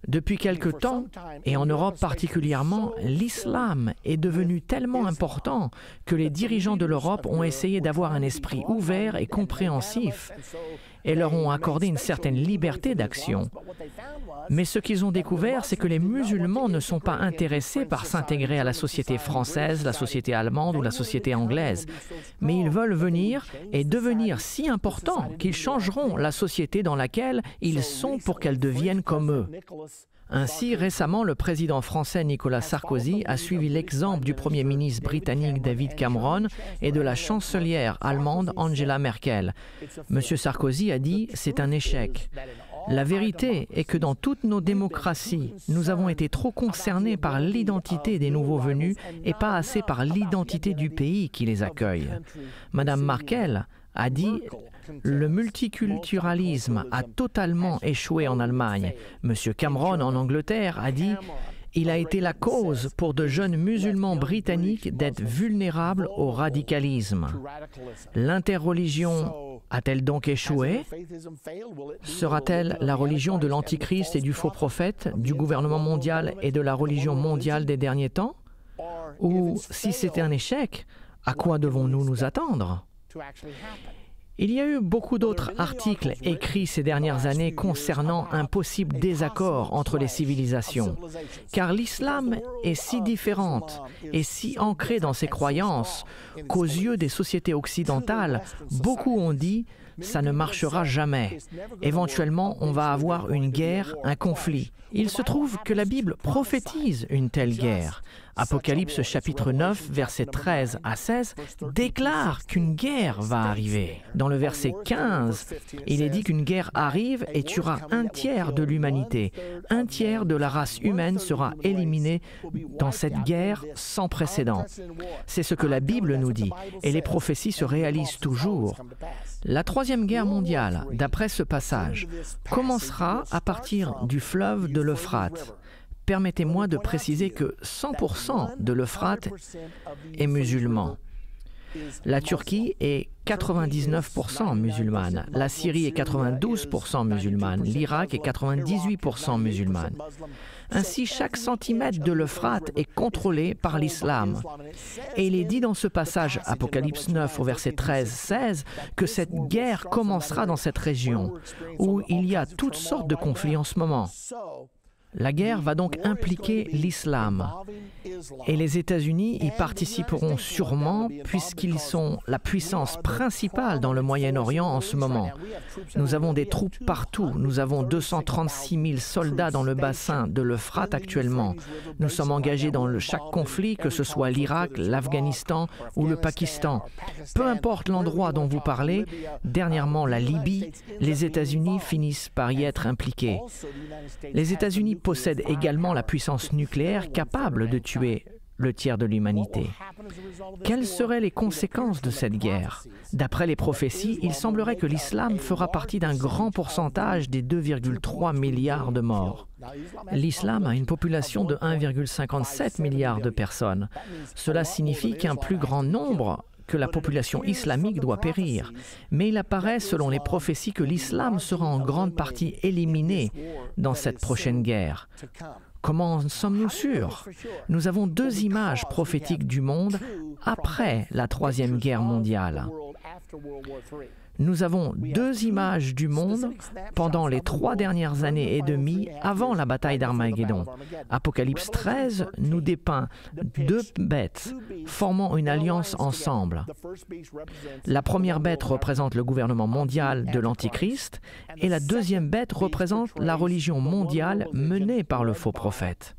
S1: Depuis quelque temps, et en Europe particulièrement, l'islam est devenu tellement important que les dirigeants de l'Europe ont essayé d'avoir un esprit ouvert et compréhensif et leur ont accordé une certaine liberté d'action. Mais ce qu'ils ont découvert, c'est que les musulmans ne sont pas intéressés par s'intégrer à la société française, la société allemande ou la société anglaise. Mais ils veulent venir et devenir si importants qu'ils changeront la société dans laquelle ils sont pour qu'elle devienne comme eux. Ainsi, récemment, le président français Nicolas Sarkozy a suivi l'exemple du Premier ministre britannique David Cameron et de la chancelière allemande Angela Merkel. M. Sarkozy a dit « c'est un échec ». La vérité est que dans toutes nos démocraties, nous avons été trop concernés par l'identité des nouveaux venus et pas assez par l'identité du pays qui les accueille. Madame Merkel a dit « le multiculturalisme a totalement échoué en Allemagne ». Monsieur Cameron en Angleterre a dit « il a été la cause pour de jeunes musulmans britanniques d'être vulnérables au radicalisme ». L'interreligion a-t-elle donc échoué? Sera-t-elle la religion de l'Antichrist et du faux prophète, du gouvernement mondial et de la religion mondiale des derniers temps? Ou, si c'était un échec, à quoi devons-nous nous attendre? Il y a eu beaucoup d'autres articles écrits ces dernières années concernant un possible désaccord entre les civilisations, car l'islam est si différente et si ancrée dans ses croyances qu'aux yeux des sociétés occidentales, beaucoup ont dit « ça ne marchera jamais. Éventuellement, on va avoir une guerre, un conflit ». Il se trouve que la Bible prophétise une telle guerre. Apocalypse chapitre 9, versets 13 à 16, déclare qu'une guerre va arriver. Dans le verset 15, il est dit qu'une guerre arrive et tuera un tiers de l'humanité. Un tiers de la race humaine sera éliminée dans cette guerre sans précédent. C'est ce que la Bible nous dit, et les prophéties se réalisent toujours. La Troisième Guerre mondiale, d'après ce passage, commencera à partir du fleuve de l'Euphrate. Permettez-moi de préciser que 100% de l'Euphrate est musulman. La Turquie est 99% musulmane, la Syrie est 92% musulmane, l'Irak est 98% musulmane. Ainsi, chaque centimètre de l'Euphrate est contrôlé par l'islam. Et il est dit dans ce passage, Apocalypse 9 au verset 13-16, que cette guerre commencera dans cette région, où il y a toutes sortes de conflits en ce moment. La guerre va donc impliquer l'islam et les États-Unis y participeront sûrement puisqu'ils sont la puissance principale dans le Moyen-Orient en ce moment. Nous avons des troupes partout. Nous avons 236 000 soldats dans le bassin de l'Euphrate actuellement. Nous sommes engagés dans chaque conflit, que ce soit l'Irak, l'Afghanistan ou le Pakistan. Peu importe l'endroit dont vous parlez, dernièrement la Libye, les États-Unis finissent par y être impliqués. Les États-Unis possèdent également la puissance nucléaire capable de tuer le tiers de l'humanité. Quelles seraient les conséquences de cette guerre? D'après les prophéties, il semblerait que l'islam fera partie d'un grand pourcentage des 2,3 milliards de morts. L'islam a une population de 1,57 milliard de personnes. Cela signifie qu'un plus grand nombre que la population islamique doit périr. Mais il apparaît, selon les prophéties, que l'islam sera en grande partie éliminé dans cette prochaine guerre. Comment en sommes-nous sûrs? Nous avons deux images prophétiques du monde après la Troisième Guerre mondiale. Nous avons deux images du monde pendant les 3 dernières années et demie avant la bataille d'Armageddon. Apocalypse 13 nous dépeint 2 bêtes formant une alliance ensemble. La première bête représente le gouvernement mondial de l'Antichrist et la deuxième bête représente la religion mondiale menée par le faux prophète.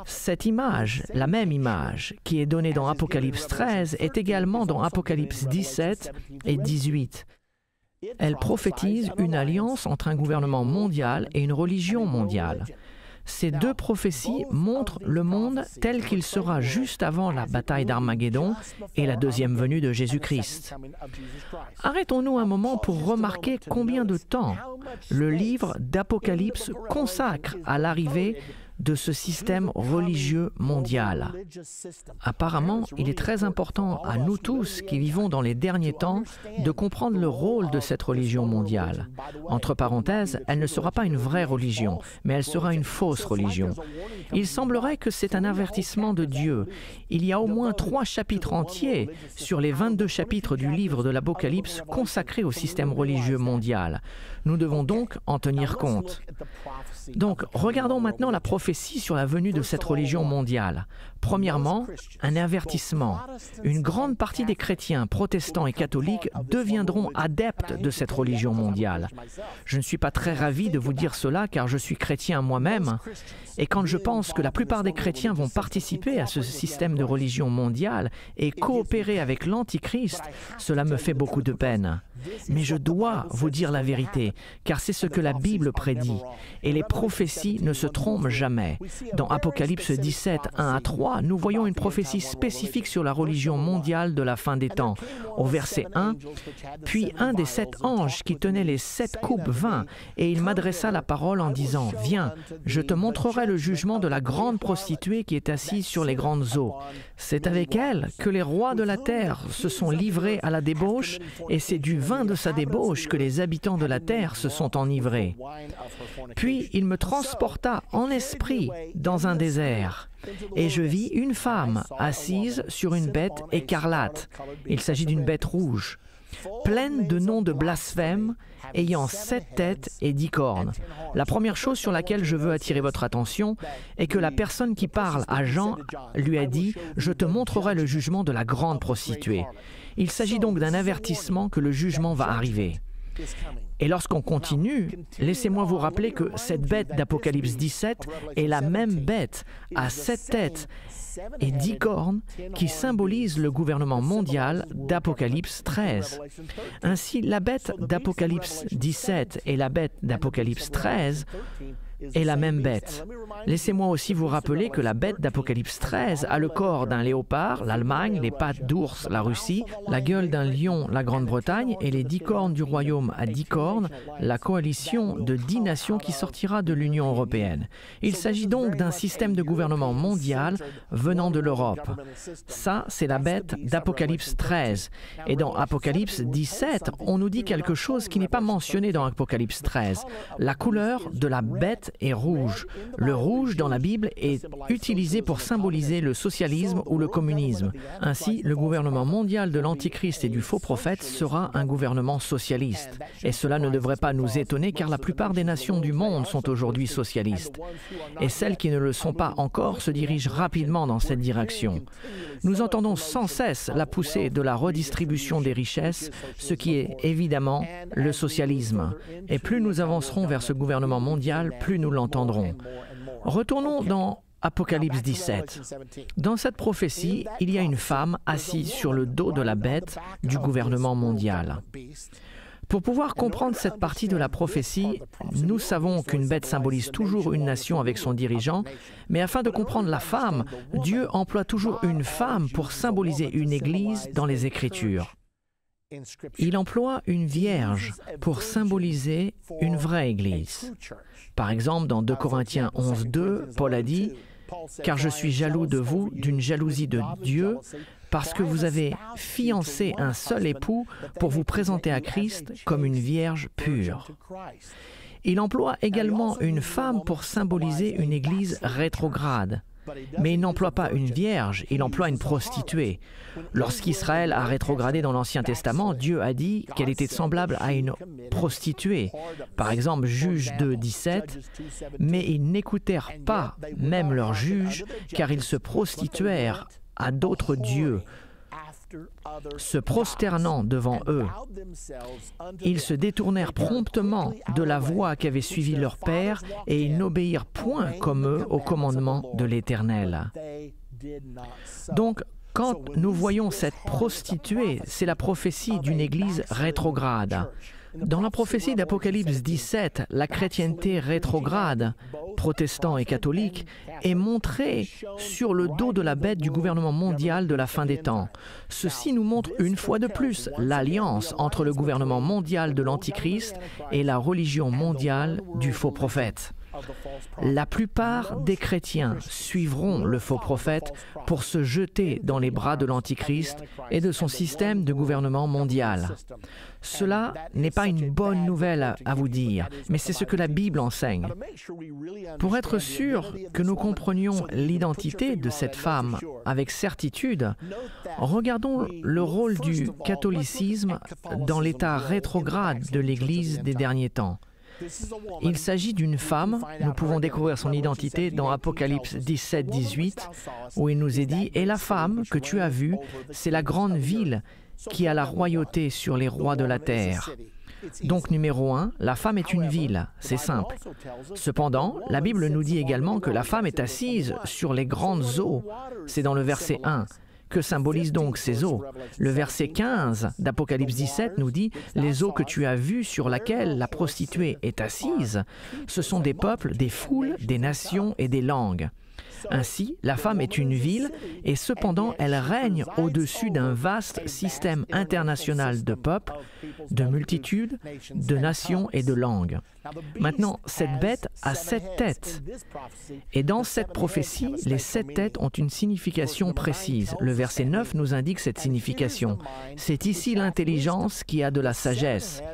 S1: Cette image, la même image, qui est donnée dans Apocalypse 13, est également dans Apocalypse 17 et 18. Elle prophétise une alliance entre un gouvernement mondial et une religion mondiale. Ces 2 prophéties montrent le monde tel qu'il sera juste avant la bataille d'Armageddon et la deuxième venue de Jésus-Christ. Arrêtons-nous un moment pour remarquer combien de temps le livre d'Apocalypse consacre à l'arrivée de ce système religieux mondial. Apparemment, il est très important à nous tous qui vivons dans les derniers temps de comprendre le rôle de cette religion mondiale. Entre parenthèses, elle ne sera pas une vraie religion, mais elle sera une fausse religion. Il semblerait que c'est un avertissement de Dieu. Il y a au moins 3 chapitres entiers sur les 22 chapitres du livre de l'Apocalypse consacrés au système religieux mondial. Nous devons donc en tenir compte. Donc, regardons maintenant la prophétie sur la venue de cette religion mondiale. Premièrement, un avertissement. Une grande partie des chrétiens, protestants et catholiques deviendront adeptes de cette religion mondiale. Je ne suis pas très ravi de vous dire cela car je suis chrétien moi-même. Et quand je pense que la plupart des chrétiens vont participer à ce système de religion mondiale et coopérer avec l'Antichrist, cela me fait beaucoup de peine. Mais je dois vous dire la vérité, car c'est ce que la Bible prédit. Et les prophéties ne se trompent jamais. Dans Apocalypse 17, 1 à 3, nous voyons une prophétie spécifique sur la religion mondiale de la fin des temps. Au verset 1, « Puis un des 7 anges qui tenait les 7 coupes vint, et il m'adressa la parole en disant, « Viens, je te montrerai le jugement de la grande prostituée qui est assise sur les grandes eaux. C'est avec elle que les rois de la terre se sont livrés à la débauche, et c'est du vin de sa débauche que les habitants de la terre se sont enivrés. Puis il me transporta en esprit dans un désert, et je vis une femme assise sur une bête écarlate. Il s'agit d'une bête rouge, pleine de noms de blasphème, ayant 7 têtes et 10 cornes. La première chose sur laquelle je veux attirer votre attention est que la personne qui parle à Jean lui a dit « Je te montrerai le jugement de la grande prostituée ». Il s'agit donc d'un avertissement que le jugement va arriver. Et lorsqu'on continue, laissez-moi vous rappeler que cette bête d'Apocalypse 17 est la même bête à 7 têtes et 10 cornes qui symbolise le gouvernement mondial d'Apocalypse 13. Ainsi, la bête d'Apocalypse 17 et la bête d'Apocalypse 13 est la même bête. Laissez-moi aussi vous rappeler que la bête d'Apocalypse 13 a le corps d'un léopard, l'Allemagne, les pattes d'ours, la Russie, la gueule d'un lion, la Grande-Bretagne, et les 10 cornes du royaume à 10 cornes, la coalition de 10 nations qui sortira de l'Union européenne. Il s'agit donc d'un système de gouvernement mondial venant de l'Europe. Ça, c'est la bête d'Apocalypse 13. Et dans Apocalypse 17, on nous dit quelque chose qui n'est pas mentionné dans Apocalypse 13. La couleur de la bête est rouge. Le rouge dans la Bible est utilisé pour symboliser le socialisme ou le communisme. Ainsi, le gouvernement mondial de l'Antichrist et du faux prophète sera un gouvernement socialiste. Et cela ne devrait pas nous étonner car la plupart des nations du monde sont aujourd'hui socialistes. Et celles qui ne le sont pas encore se dirigent rapidement dans cette direction. Nous entendons sans cesse la poussée de la redistribution des richesses, ce qui est évidemment le socialisme. Et plus nous avancerons vers ce gouvernement mondial, plus nous l'entendrons. Retournons dans Apocalypse 17. Dans cette prophétie, il y a une femme assise sur le dos de la bête du gouvernement mondial. Pour pouvoir comprendre cette partie de la prophétie, nous savons qu'une bête symbolise toujours une nation avec son dirigeant, mais afin de comprendre la femme, Dieu emploie toujours une femme pour symboliser une église dans les Écritures. Il emploie une vierge pour symboliser une vraie église. Par exemple, dans 2 Corinthiens 11, 2, Paul a dit « Car je suis jaloux de vous d'une jalousie de Dieu, parce que vous avez fiancé un seul époux pour vous présenter à Christ comme une vierge pure. » Il emploie également une femme pour symboliser une église rétrograde. Mais il n'emploie pas une vierge, il emploie une prostituée. Lorsqu'Israël a rétrogradé dans l'Ancien Testament, Dieu a dit qu'elle était semblable à une prostituée. Par exemple, Juges 2, 17, « Mais ils n'écoutèrent pas même leurs juges, car ils se prostituèrent à d'autres dieux, se prosternant devant eux. Ils se détournèrent promptement de la voie qu'avaient suivie leur père, et ils n'obéirent point comme eux au commandement de l'Éternel. » Donc, quand nous voyons cette prostituée, c'est la prophétie d'une église rétrograde. Dans la prophétie d'Apocalypse 17, la chrétienté rétrograde, protestants et catholiques, est montrée sur le dos de la bête du gouvernement mondial de la fin des temps. Ceci nous montre une fois de plus l'alliance entre le gouvernement mondial de l'Antichrist et la religion mondiale du faux prophète. La plupart des chrétiens suivront le faux prophète pour se jeter dans les bras de l'Antichrist et de son système de gouvernement mondial. Cela n'est pas une bonne nouvelle à vous dire, mais c'est ce que la Bible enseigne. Pour être sûr que nous comprenions l'identité de cette femme avec certitude, regardons le rôle du catholicisme dans l'état rétrograde de l'Église des derniers temps. Il s'agit d'une femme, nous pouvons découvrir son identité dans Apocalypse 17, 18, où il nous est dit « Et la femme que tu as vue, c'est la grande ville qui a la royauté sur les rois de la terre. » Donc, numéro 1, la femme est une ville, c'est simple. Cependant, la Bible nous dit également que la femme est assise sur les grandes eaux, c'est dans le verset 1. Que symbolisent donc ces eaux? Le verset 15 d'Apocalypse 17 nous dit « Les eaux que tu as vues sur laquelle la prostituée est assise, ce sont des peuples, des foules, des nations et des langues. » Ainsi, la femme est une ville et cependant elle règne au-dessus d'un vaste système international de peuples, de multitudes, de nations et de langues. Maintenant, cette bête a 7 têtes. Et dans cette prophétie, les 7 têtes ont une signification précise. Le verset 9 nous indique cette signification. C'est ici l'intelligence qui a de la sagesse.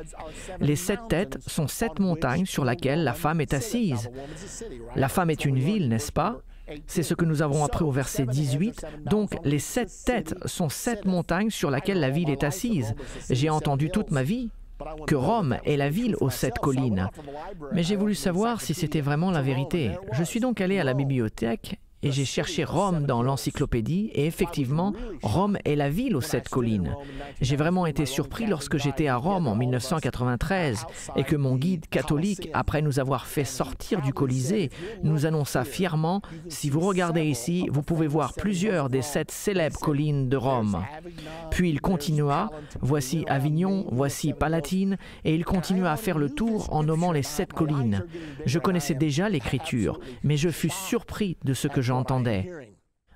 S1: Les 7 têtes sont 7 montagnes sur lesquelles la femme est assise. La femme est une ville, n'est-ce pas? C'est ce que nous avons appris au verset 18. Donc, les 7 têtes sont 7 montagnes sur lesquelles la ville est assise. J'ai entendu toute ma vie que Rome est la ville aux 7 collines. Mais j'ai voulu savoir si c'était vraiment la vérité. Je suis donc allé à la bibliothèque et j'ai cherché Rome dans l'encyclopédie et effectivement, Rome est la ville aux 7 collines. J'ai vraiment été surpris lorsque j'étais à Rome en 1993 et que mon guide catholique, après nous avoir fait sortir du Colisée, nous annonça fièrement « Si vous regardez ici, vous pouvez voir plusieurs des 7 célèbres collines de Rome. » Puis il continua « Voici Avignon, voici Palatine » et il continua à faire le tour en nommant les 7 collines. Je connaissais déjà l'Écriture, mais je fus surpris de ce que j'entendais.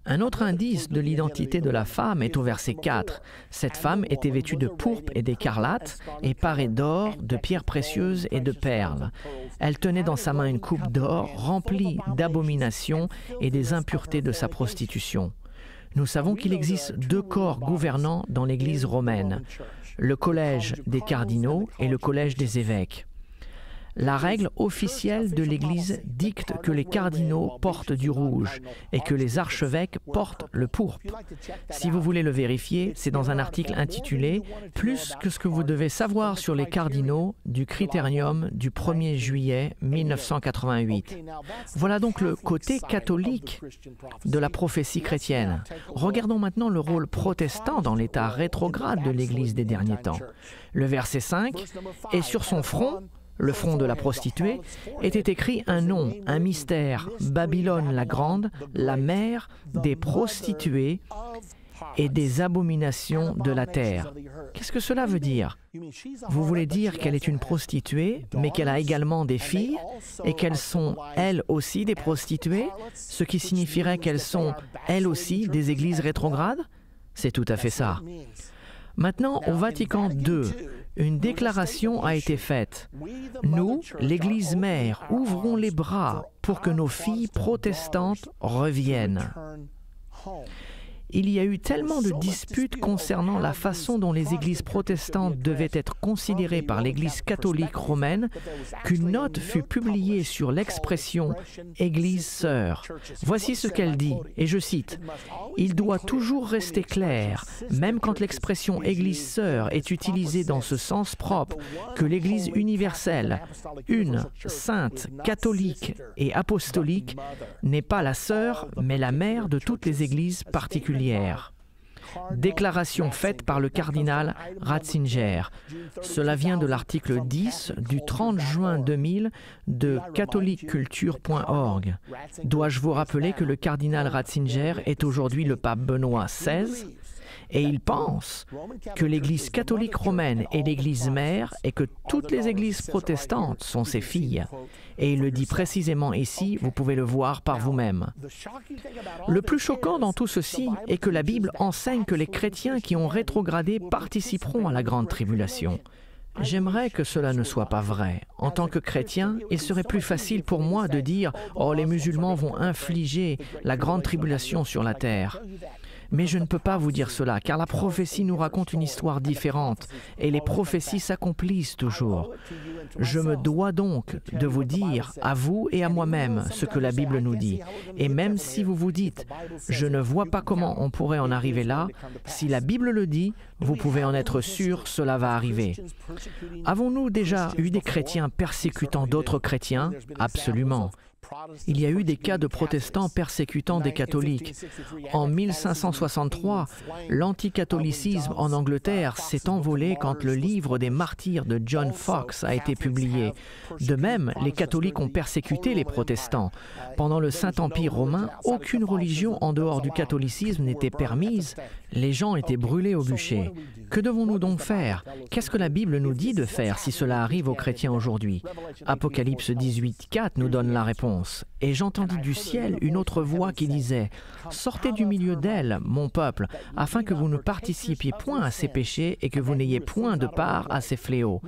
S1: Un autre indice de l'identité de la femme est au verset 4. Cette femme était vêtue de pourpre et d'écarlate et parée d'or, de pierres précieuses et de perles. Elle tenait dans sa main une coupe d'or remplie d'abominations et des impuretés de sa prostitution. Nous savons qu'il existe 2 corps gouvernants dans l'Église romaine, le collège des cardinaux et le collège des évêques. La règle officielle de l'Église dicte que les cardinaux portent du rouge et que les archevêques portent le pourpre. Si vous voulez le vérifier, c'est dans un article intitulé « Plus que ce que vous devez savoir sur les cardinaux » du Critérium du 1er juillet 1988. Voilà donc le côté catholique de la prophétie chrétienne. Regardons maintenant le rôle protestant dans l'état rétrograde de l'Église des derniers temps. Le verset 5 « Et sur son front, le front de la prostituée, était écrit un nom, un mystère, Babylone la grande, la mère des prostituées et des abominations de la terre. » Qu'est-ce que cela veut dire? Vous voulez dire qu'elle est une prostituée, mais qu'elle a également des filles et qu'elles sont, elles aussi, des prostituées, ce qui signifierait qu'elles sont, elles aussi, des églises rétrogrades? C'est tout à fait ça. Maintenant, au Vatican II, une déclaration a été faite. Nous, l'Église mère, ouvrons les bras pour que nos filles protestantes reviennent. Il y a eu tellement de disputes concernant la façon dont les églises protestantes devaient être considérées par l'Église catholique romaine qu'une note fut publiée sur l'expression « Église sœur ». Voici ce qu'elle dit, et je cite, « Il doit toujours rester clair, même quand l'expression « Église sœur » est utilisée dans ce sens propre, que l'Église universelle, une, sainte, catholique et apostolique, n'est pas la sœur, mais la mère de toutes les églises particulières. Déclaration faite par le cardinal Ratzinger. Cela vient de l'article 10 du 30 juin 2000 de catholiqueculture.org. Dois-je vous rappeler que le cardinal Ratzinger est aujourd'hui le pape Benoît XVI? Et il pense que l'Église catholique romaine est l'Église mère et que toutes les églises protestantes sont ses filles. Et il le dit précisément ici, vous pouvez le voir par vous-même. Le plus choquant dans tout ceci est que la Bible enseigne que les chrétiens qui ont rétrogradé participeront à la grande tribulation. J'aimerais que cela ne soit pas vrai. En tant que chrétien, il serait plus facile pour moi de dire « Oh, les musulmans vont infliger la grande tribulation sur la terre ». Mais je ne peux pas vous dire cela, car la prophétie nous raconte une histoire différente, et les prophéties s'accomplissent toujours. Je me dois donc de vous dire, à vous et à moi-même, ce que la Bible nous dit. Et même si vous vous dites, je ne vois pas comment on pourrait en arriver là, si la Bible le dit, vous pouvez en être sûr, cela va arriver. Avons-nous déjà eu des chrétiens persécutant d'autres chrétiens? Absolument. Il y a eu des cas de protestants persécutant des catholiques. En 1563, l'anticatholicisme en Angleterre s'est envolé quand le livre des martyrs de John Foxe a été publié. De même, les catholiques ont persécuté les protestants. Pendant le Saint-Empire romain, aucune religion en dehors du catholicisme n'était permise. Les gens étaient brûlés au bûcher. Que devons-nous donc faire? Qu'est-ce que la Bible nous dit de faire si cela arrive aux chrétiens aujourd'hui? Apocalypse 18:4 nous donne la réponse. « Et j'entendis du ciel une autre voix qui disait « Sortez du milieu d'elle, mon peuple, afin que vous ne participiez point à ses péchés et que vous n'ayez point de part à ses fléaux. »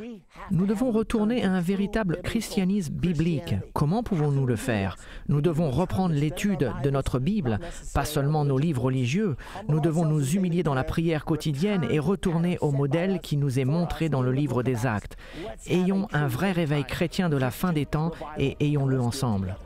S1: Nous devons retourner à un véritable christianisme biblique. Comment pouvons-nous le faire? Nous devons reprendre l'étude de notre Bible, pas seulement nos livres religieux. Nous devons nous humilier dans la prière quotidienne et retourner au modèle qui nous est montré dans le livre des Actes. Ayons un vrai réveil chrétien de la fin des temps et ayons-le ensemble.